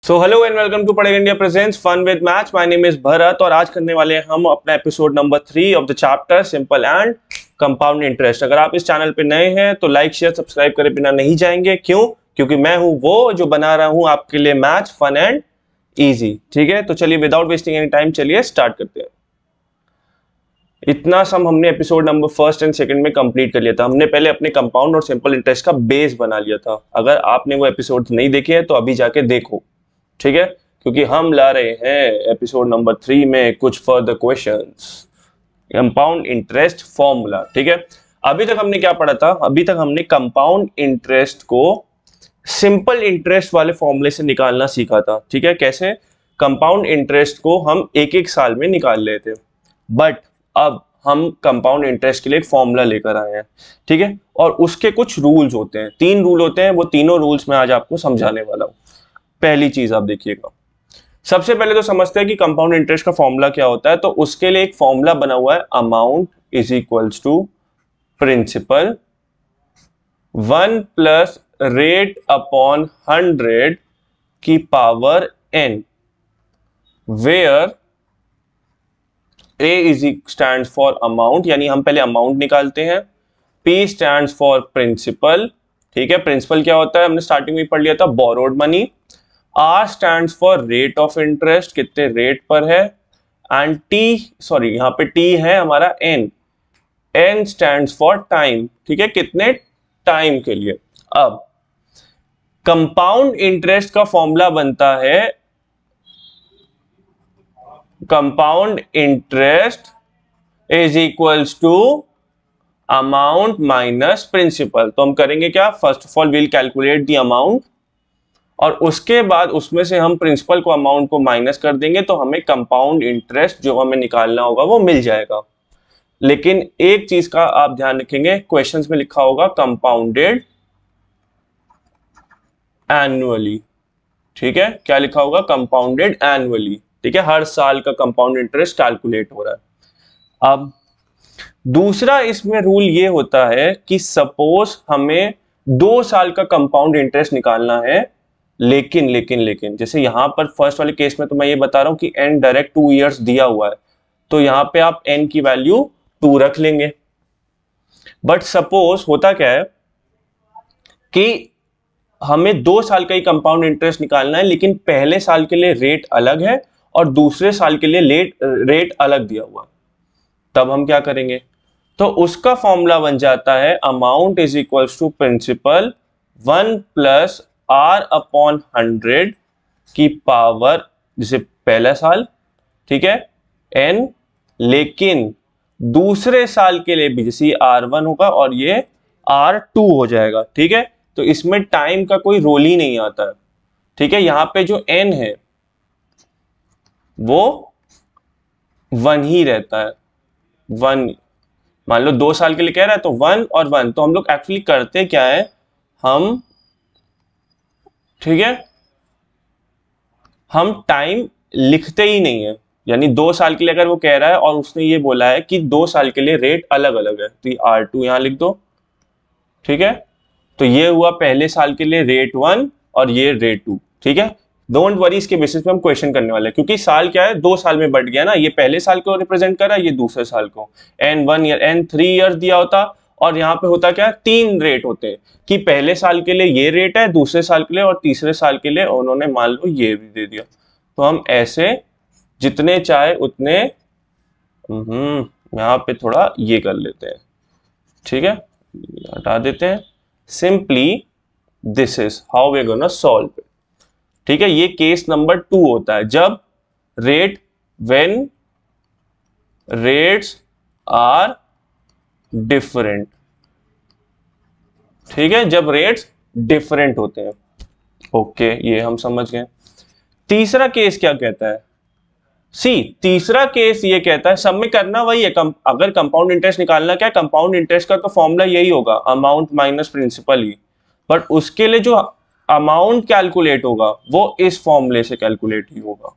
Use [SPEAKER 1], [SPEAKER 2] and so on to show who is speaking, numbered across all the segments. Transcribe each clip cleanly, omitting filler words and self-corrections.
[SPEAKER 1] So hello and welcome to Padhega India presents fun with maths. My name is Bharat और आज करने वाले हैं हम अपना episode number 3 of the chapter simple and compound interest. अगर आप इस चैनल पे नए हैं तो लाइक शेयर सब्सक्राइब करे बिना नहीं जाएंगे। क्यों? क्योंकि मैं हूं वो जो बना रहा हूं आपके लिए मैथ्स फन एंड इजी। ठीक है, तो चलिए विदाउट वेस्टिंग एनी टाइम चलिए स्टार्ट करते हैं। इतना सम हमने episode number first and second में कंप्लीट कर लिया था। हमने पहले अपने कंपाउंड और सिंपल इंटरेस्ट का बेस बना लिया था। अगर आपने वो एपिसोड नहीं देखे हैं तो अभी जाके देखो, ठीक है, क्योंकि हम ला रहे हैं एपिसोड नंबर 3 में कुछ further questions, compound interest formula. ठीक है, अभी तक हमने क्या पढ़ा था? अभी तक हमने कंपाउंड इंटरेस्ट को सिंपल इंटरेस्ट वाले फॉर्मूले से निकालना सीखा था। ठीक है, कैसे कंपाउंड इंटरेस्ट को हम एक एक साल में निकाल लेते, बट अब हम कंपाउंड इंटरेस्ट के लिए एक फॉर्मूला लेकर आए हैं। ठीक है, और उसके कुछ रूल्स होते हैं, 3 रूल होते हैं। वो तीनों रूल्स मैं आज आपको समझाने वाला हूं। पहली चीज आप देखिएगा, सबसे पहले तो समझते हैं कि कंपाउंड इंटरेस्ट का फॉर्मूला क्या होता है। तो उसके लिए एक फॉर्मूला बना हुआ है, amount is equals to principal 1 plus rate upon 100 की power n, where a is stands for amount, यानी हम पहले अमाउंट निकालते हैं, p स्टैंड्स फॉर प्रिंसिपल। ठीक है, प्रिंसिपल क्या होता है हमने स्टार्टिंग में पढ़ लिया था, borrowed money. R stands for rate of interest, कितने रेट पर है, एंड यहाँ पे T है हमारा N स्टैंड्स फॉर टाइम। ठीक है, कितने टाइम के लिए। अब कंपाउंड इंटरेस्ट का फॉर्मूला बनता है, compound interest is equals to amount minus principal. तो हम करेंगे क्या, first of all will calculate the amount और उसके बाद उसमें से हम प्रिंसिपल को अमाउंट को माइनस कर देंगे, तो हमें कंपाउंड इंटरेस्ट जो हमें निकालना होगा वो मिल जाएगा। लेकिन एक चीज का आप ध्यान रखेंगे, क्वेश्चंस में लिखा होगा कंपाउंडेड एनुअली। ठीक है, क्या लिखा होगा, कंपाउंडेड एनुअली। ठीक है, हर साल का कंपाउंड इंटरेस्ट कैलकुलेट हो रहा है। अब दूसरा इसमें रूल ये होता है कि सपोज हमें 2 साल का कंपाउंड इंटरेस्ट निकालना है, लेकिन जैसे यहां पर फर्स्ट वाले केस में तो मैं ये बता रहा हूं कि n डायरेक्ट 2 इयर्स दिया हुआ है, तो यहां पे आप n की वैल्यू 2 रख लेंगे। बट सपोज होता क्या है कि हमें 2 साल का ही कंपाउंड इंटरेस्ट निकालना है, लेकिन पहले साल के लिए रेट अलग है और दूसरे साल के लिए रेट अलग दिया हुआ है। तब हम क्या करेंगे, तो उसका फॉर्मूला बन जाता है amount is equals to principal 1 plus R upon 100 की पावर, जैसे पहला साल, ठीक है, n, लेकिन दूसरे साल के लिए भी जैसे R1 होगा और ये R2 हो जाएगा। ठीक है, तो इसमें टाइम का कोई रोल ही नहीं आता है। ठीक है, यहां पे जो n है वो 1 ही रहता है, 1। मान लो 2 साल के लिए कह रहा है तो 1 और 1, तो हम लोग एक्चुअली करते क्या है, हम, ठीक है, हम टाइम लिखते ही नहीं है। यानी 2 साल के लिए अगर वो कह रहा है और उसने ये बोला है कि 2 साल के लिए रेट अलग अलग है, तो R2 यहां लिख दो। ठीक है, तो ये हुआ पहले साल के लिए रेट 1 और ये रेट 2। ठीक है, डोंट वरी, इसके बेसिस पे हम क्वेश्चन करने वाले हैं, क्योंकि साल क्या है, 2 साल में बढ़ गया ना। ये पहले साल को रिप्रेजेंट कर रहा है, ये दूसरे साल को। N1 ईयर, N3 ईयर दिया होता और यहाँ पे होता क्या, 3 रेट होते हैं कि पहले साल के लिए ये रेट है, दूसरे साल के लिए और तीसरे साल के लिए उन्होंने मान लो ये भी दे दिया। तो हम ऐसे जितने चाहे उतने यहाँ पे थोड़ा ये कर लेते हैं। ठीक है, हटा देते हैं। Simply this is how we are gonna solve it. ठीक है, ये केस नंबर 2 होता है, जब व्हेन रेट्स आर डिफरेंट। ठीक है, जब रेट्स डिफरेंट होते हैं। ओके, ये हम समझ गए। तीसरा केस क्या कहता है, तीसरा केस ये कहता है, सब में करना वही है। अगर कंपाउंड इंटरेस्ट निकालना, क्या कंपाउंड इंटरेस्ट का तो फॉर्मूला यही होगा, अमाउंट माइनस प्रिंसिपल ही। बट उसके लिए जो अमाउंट कैलकुलेट होगा वो इस फॉर्मूले से कैलकुलेट ही होगा।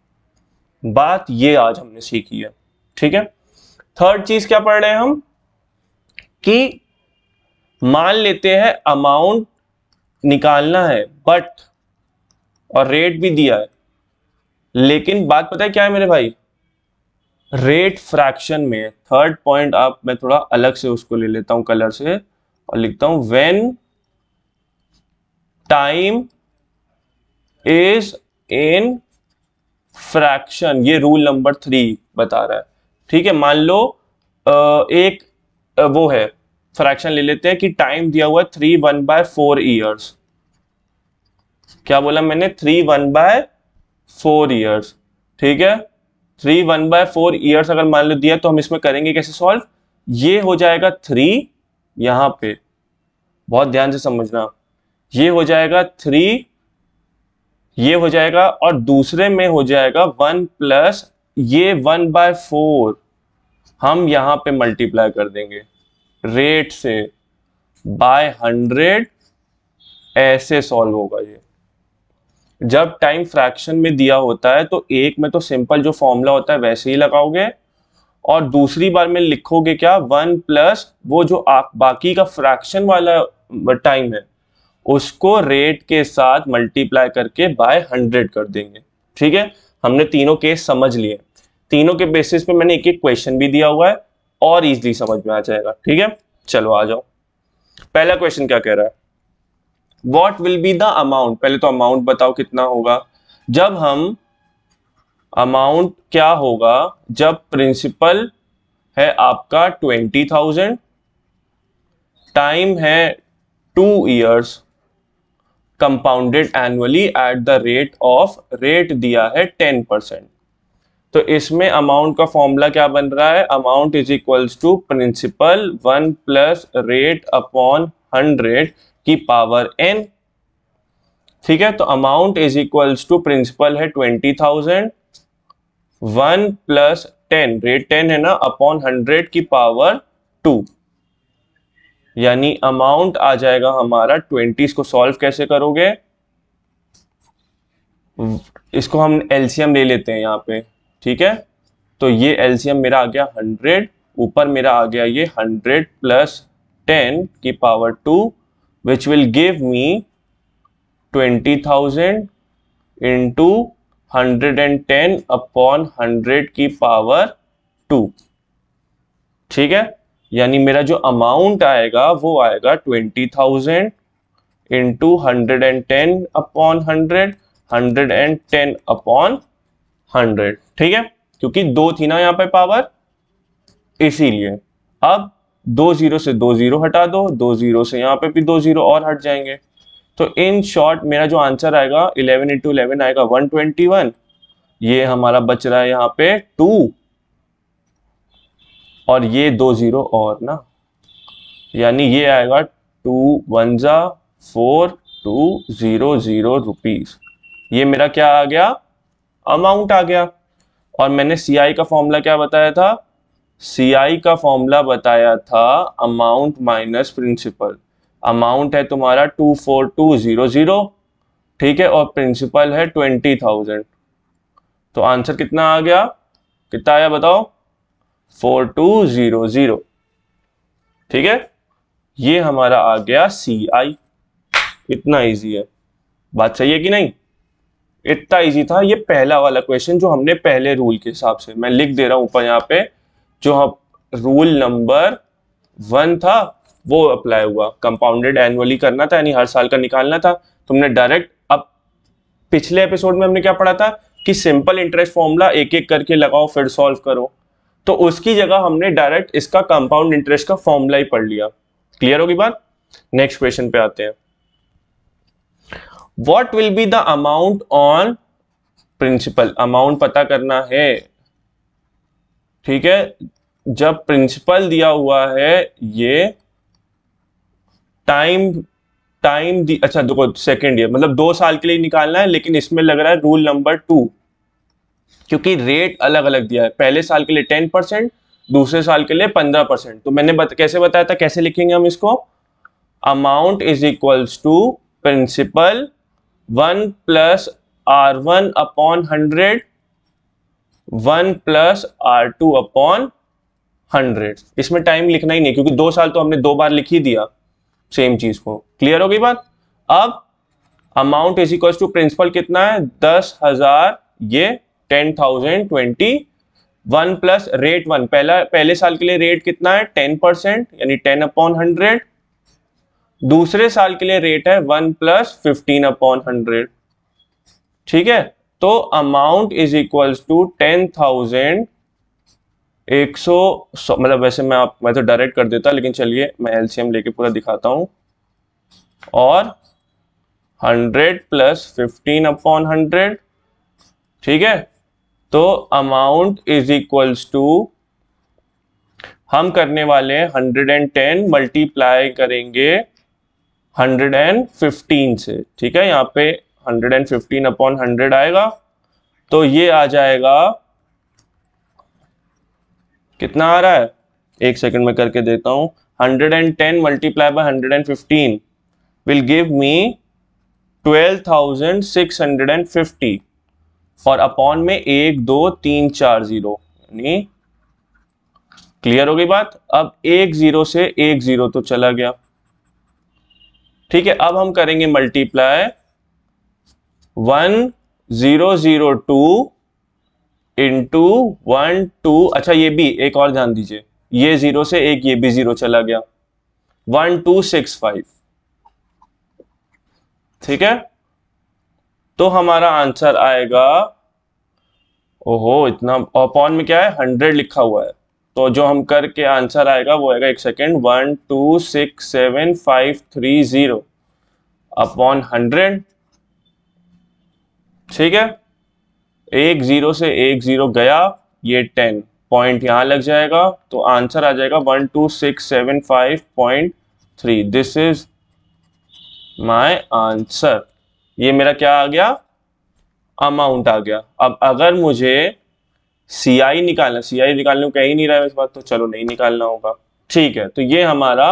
[SPEAKER 1] बात ये आज हमने सीखी है। ठीक है, थर्ड चीज क्या पढ़ रहे हैं हम, कि मान लेते हैं अमाउंट निकालना है बट, और रेट भी दिया है, लेकिन बात पता है क्या है मेरे भाई, रेट फ्रैक्शन में थर्ड पॉइंट आप, मैं थोड़ा अलग से उसको ले लेता हूं कलर से और लिखता हूं when time is in fraction, ये रूल नंबर 3 बता रहा है। ठीक है, मान लो एक वो है फ्रैक्शन ले लेते हैं कि टाइम दिया हुआ है 3/1/4 ईयर्स। क्या बोला मैंने, 3/1/4 ईयर्स। ठीक है, 3/1/4 ईयर्स अगर मान लो दिया तो हम इसमें करेंगे कैसे सॉल्व, ये हो जाएगा 3 यहां पे, बहुत ध्यान से समझना, ये हो जाएगा 3, ये हो जाएगा और दूसरे में हो जाएगा 1 प्लस ये 1/4 हम यहां पे मल्टीप्लाई कर देंगे रेट से बाय 100, ऐसे सॉल्व होगा ये। जब टाइम फ्रैक्शन में दिया होता है तो एक में तो सिंपल जो फॉर्मूला होता है वैसे ही लगाओगे और दूसरी बार में लिखोगे क्या, 1 प्लस वो जो बाकी का फ्रैक्शन वाला टाइम है उसको रेट के साथ मल्टीप्लाई करके बाय 100 कर देंगे। ठीक है, हमने तीनों केस समझ लिए, तीनों के बेसिस पे मैंने एक एक क्वेश्चन भी दिया हुआ है और इजीली समझ में आ जाएगा। ठीक है, चलो आ जाओ, पहला क्वेश्चन क्या कह रहा है, what will be the amount, पहले तो अमाउंट बताओ कितना होगा। जब हम अमाउंट क्या होगा, जब प्रिंसिपल है आपका 20,000, टाइम है 2 years, compounded annually at the rate of, rate दिया है 10%। तो इसमें अमाउंट का फॉर्मूला क्या बन रहा है, amount is equals to principal 1 plus rate upon 100 की पावर n। ठीक है, तो amount is equals to principal है 20,000, 1 प्लस 10, रेट 10 है ना, अपॉन 100 की पावर 2, यानी अमाउंट आ जाएगा हमारा 20। इसको सॉल्व कैसे करोगे, इसको हम एलसीएम ले लेते हैं यहाँ पे। ठीक है, तो ये एलसीएम मेरा आ गया 100, ऊपर मेरा आ गया ये 100 प्लस 10 की power 2 which will give me 20,000 into 110 upon 100 की पावर 2। ठीक है, यानी मेरा जो अमाउंट आएगा वो आएगा 20,000 इंटू 110 अपॉन 100, 110 अपॉन 100। ठीक है, क्योंकि 2 थी ना यहाँ पे पावर, इसीलिए। अब 2 0 से 2 0 हटा दो, 2 0 से यहाँ पे भी 2 0 और हट जाएंगे। तो इन शॉर्ट मेरा जो आंसर आएगा 11 इंटू 11 आएगा 121, ये हमारा बच रहा है यहाँ पे 2 और ये 2 0 और ना, यानी ये आएगा 2 1 4 200 रुपीज। ये मेरा क्या आ गया, अमाउंट आ गया। और मैंने सीआई का फॉर्मूला क्या बताया था, सीआई का फॉर्मूला बताया था अमाउंट माइनस प्रिंसिपल। अमाउंट है तुम्हारा 24200, ठीक है, और प्रिंसिपल है 20,000। तो आंसर कितना आ गया, कितना आया बताओ, 4200। ठीक है, ये हमारा आ गया सीआई। इतना इजी है, बात सही है कि नहीं, इतना इजी था ये पहला वाला क्वेश्चन जो हमने पहले रूल के हिसाब से, मैं लिख दे रहा हूं ऊपर यहाँ पे, जो हम रूल नंबर 1 था वो अप्लाई हुआ, कंपाउंडेड एनुअली करना था, यानी हर साल का निकालना था। तुमने डायरेक्ट, अब पिछले एपिसोड में हमने क्या पढ़ा था कि सिंपल इंटरेस्ट फॉर्मूला एक एक करके लगाओ फिर सॉल्व करो, तो उसकी जगह हमने डायरेक्ट इसका कंपाउंड इंटरेस्ट का फॉर्मूला ही पढ़ लिया। क्लियर होगी बात। नेक्स्ट क्वेश्चन पे आते हैं, what will be the amount on principal, amount पता करना है। ठीक है, जब प्रिंसिपल दिया हुआ है, ये टाइम अच्छा देखो सेकेंड ईयर मतलब 2 साल के लिए निकालना है, लेकिन इसमें लग रहा है रूल नंबर 2, क्योंकि रेट अलग अलग दिया है, पहले साल के लिए 10%, दूसरे साल के लिए 15%। तो मैंने कैसे बताया था, कैसे लिखेंगे हम इसको, amount is equals to principal 1 plus R1 upon 100, 1 plus R2 upon 100। इसमें टाइम लिखना ही नहीं, क्योंकि 2 साल तो हमने 2 बार लिख ही दिया सेम चीज को। क्लियर हो गई बात। अब amount is equal to principal कितना है, 10,000 ये 10,021 प्लस रेट 1, पहले साल के लिए रेट कितना है 10%, यानी 10/100। दूसरे साल के लिए रेट है 1 प्लस 15/100। ठीक है, तो अमाउंट इज इक्वल्स टू 10,000 100, मतलब वैसे मैं तो डायरेक्ट कर देता, लेकिन चलिए मैं एलसीएम लेके पूरा दिखाता हूं। और 100 प्लस 15/100, ठीक है, तो अमाउंट इज इक्वल्स टू, हम करने वाले हैं 110 मल्टीप्लाई करेंगे 115 से। ठीक है, यहाँ पे 115/100 आएगा, तो ये आ जाएगा, कितना आ रहा है, एक सेकंड में करके देता हूं। 110 multiply by 115 will give me 12,650 और अपॉन में 1 2 3 4 0, यानी क्लियर हो गई बात। अब 1 0 से 1 0 तो चला गया। ठीक है, अब हम करेंगे मल्टीप्लाई 1002 इंटू 1 2, अच्छा ये भी एक और ध्यान दीजिए, ये 0 से एक, ये भी 0 चला गया, 1265। ठीक है, तो हमारा आंसर आएगा, ओहो इतना, अपॉन में क्या है 100 लिखा हुआ है, तो जो हम करके आंसर आएगा वो आएगा, एक सेकेंड, 1267,530 अपॉन 100। ठीक है, 1 0 से 1 0 गया, ये 10 पॉइंट यहां लग जाएगा, तो आंसर आ जाएगा 12,675.3। This is my answer. ये मेरा क्या आ गया, अमाउंट आ गया। अब अगर मुझे सीआई निकालना, सीआई निकालने को कह ही नहीं रहा है इस बात, तो चलो नहीं निकालना होगा। ठीक है, तो ये हमारा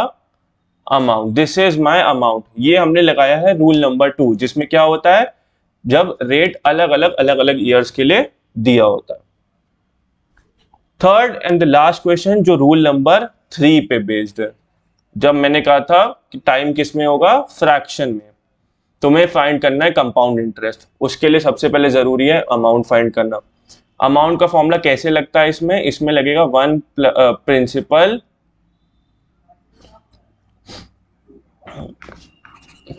[SPEAKER 1] amount, this is my amount. ये हमने लगाया है रूल नंबर 2, जिसमें क्या होता है, जब रेट अलग अलग ईयर्स के लिए दिया होता है। Third and the last question, जो रूल नंबर 3 पे बेस्ड है। जब मैंने कहा था कि टाइम किस में होगा, फ्रैक्शन में, तुम्हें फाइंड करना है कंपाउंड इंटरेस्ट। उसके लिए सबसे पहले जरूरी है अमाउंट फाइंड करना। अमाउंट का फॉर्मूला कैसे लगता है, इसमें लगेगा 1 प्रिंसिपल,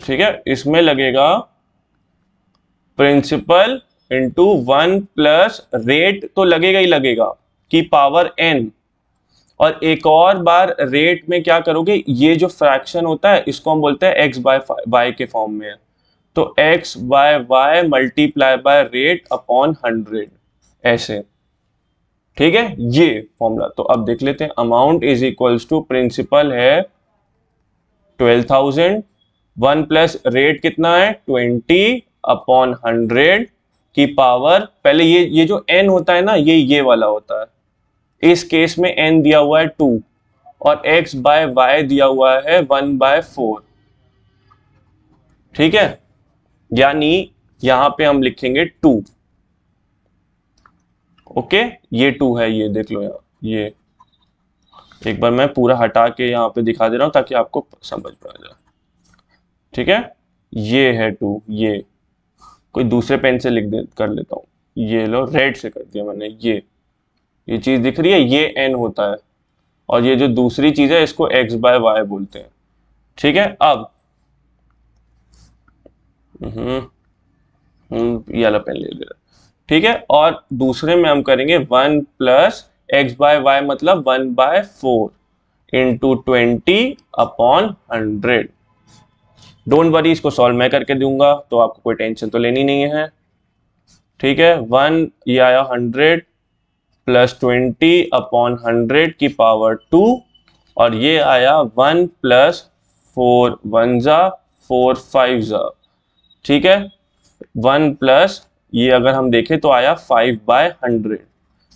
[SPEAKER 1] ठीक है, इसमें लगेगा प्रिंसिपल इंटू 1 प्लस रेट, तो लगेगा ही लगेगा, की पावर n। और एक और बार रेट में क्या करोगे, ये जो फ्रैक्शन होता है इसको हम बोलते हैं x बाय y के फॉर्म में है, तो x bye y multiply by rate upon 100, ऐसे। ठीक है, ये फॉर्मूला। तो अब देख लेते हैं, amount is equals to, principal है 12,000, 1 प्लस रेट कितना है 20 अपॉन 100 की पावर, पहले ये जो n होता है ना, ये वाला होता है, इस केस में n दिया हुआ है 2 और x बाय y दिया हुआ है 1/4। ठीक है, यानी यहां पे हम लिखेंगे 2। ओके, ये 2 है, ये देख लो यहाँ, ये एक बार मैं पूरा हटा के यहाँ पे दिखा दे रहा हूं ताकि आपको समझ में आ जाए। ठीक है, ये है 2, ये कोई दूसरे पेन से कर लेता हूँ, ये लो, रेड से कर दिया मैंने, ये चीज दिख रही है, ये n होता है, और ये जो दूसरी चीज है इसको x बाय y बोलते हैं। ठीक है, अब ये वाला पेन ले ले रहा। ठीक है, और दूसरे में हम करेंगे 1 प्लस x बाय वाई, मतलब 1/4 इंटू 20 अपॉन 100। डोंट वरी, इसको सॉल्व मैं करके दूंगा, तो आपको कोई टेंशन तो लेनी नहीं है। ठीक है, 1 ये आया 100 प्लस 20 अपॉन 100 की पावर 2, और ये आया 1 प्लस 4 1 जा 4 5 जा। ठीक है, 1 प्लस ये अगर हम देखें तो आया 5/100।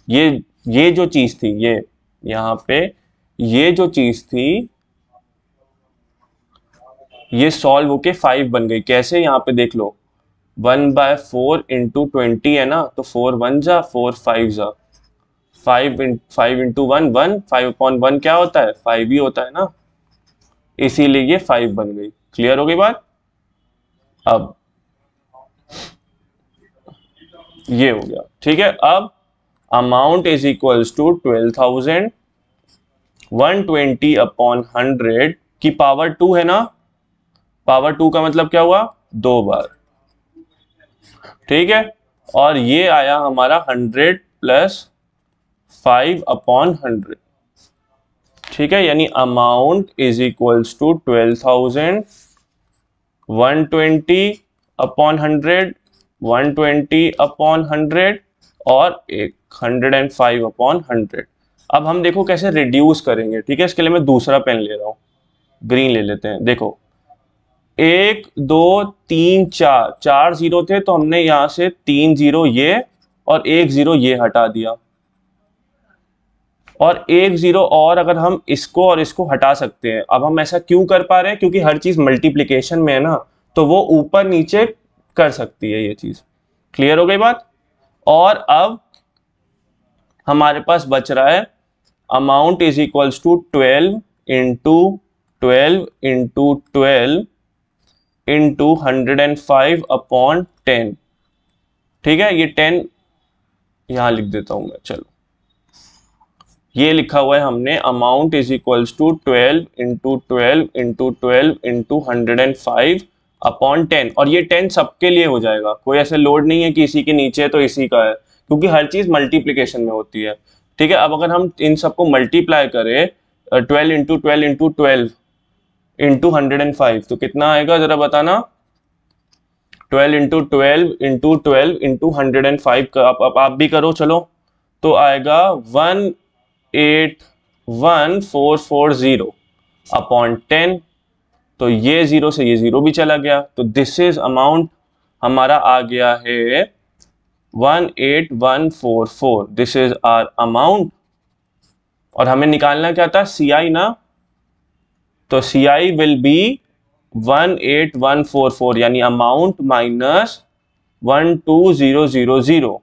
[SPEAKER 1] ये जो चीज थी, ये यहाँ पे ये जो चीज थी, ये सॉल्व होके 5 बन गई। कैसे, यहाँ पे देख लो, 1/4 इंटू 20 है ना, तो 4 1 जा 4 5 जा, 5 इंटू 1 1, 5/1 क्या होता है 5 ही होता है ना, इसीलिए ये 5 बन गई। क्लियर हो गई बात। अब ये हो गया, ठीक है। अब amount is equals to 12,000, 120 upon 100 की पावर 2 है ना, पावर 2 का मतलब क्या हुआ, 2 बार, ठीक है। और ये आया हमारा 100 प्लस 5 अपॉन 100, ठीक है। यानी amount is equals to 12,000, 120 upon 100, 120 upon 100 और 105 अपॉन 100। अब हम देखो कैसे रिड्यूस करेंगे, ठीक है। इसके लिए मैं दूसरा पेन ले रहा हूँ, ग्रीन ले लेते हैं। देखो 1 2 3 4, 4 जीरो थे तो हमने यहां से 3 जीरो ये और 1 जीरो ये हटा दिया, और 1 जीरो और अगर हम इसको और इसको हटा सकते हैं। अब हम ऐसा क्यों कर पा रहे हैं, क्योंकि हर चीज मल्टीप्लिकेशन में है ना, तो वो ऊपर नीचे कर सकती है ये चीज। क्लियर हो गई बात। और अब हमारे पास बच रहा है amount is equals to 12 into 12 into 12 into 105 upon 10, ठीक है। ये 10 यहां लिख देता हूं मैं, चलो ये लिखा हुआ है हमने, amount is equals to 12 into 12 into 12 into 105 upon 10। और ये 10 सबके लिए हो जाएगा, कोई ऐसे लोड नहीं है कि इसी के नीचे तो इसी का है, क्योंकि हर चीज मल्टीप्लीकेशन में होती है, ठीक है। अब अगर हम इन सबको मल्टीप्लाई करें 12 इंटू 12 इंटू 12 इंटू 105 तो कितना आएगा जरा बताना। 12 इंटू 12 इंटू 12 इंटू 105 का आप भी करो चलो, तो आएगा 181,440 अपॉन 10। तो ये जीरो से ये जीरो भी चला गया, तो दिस इज अमाउंट हमारा आ गया है 18144। This is our amount. और हमें निकालना क्या था, CI ना, तो CI विल बी 18144 यानी अमाउंट माइनस 12000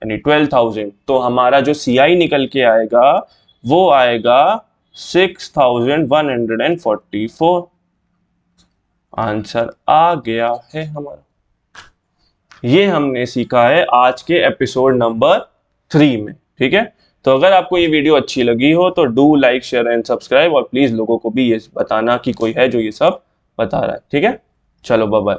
[SPEAKER 1] यानी 12,000। तो हमारा जो CI निकल के आएगा वो आएगा 6,144। आंसर आ गया है हमारा। ये हमने सीखा है आज के एपिसोड नंबर 3 में, ठीक है। तो अगर आपको ये वीडियो अच्छी लगी हो तो do like share and subscribe, और प्लीज लोगों को भी ये बताना कि कोई है जो ये सब बता रहा है, ठीक है। चलो बाय बाय।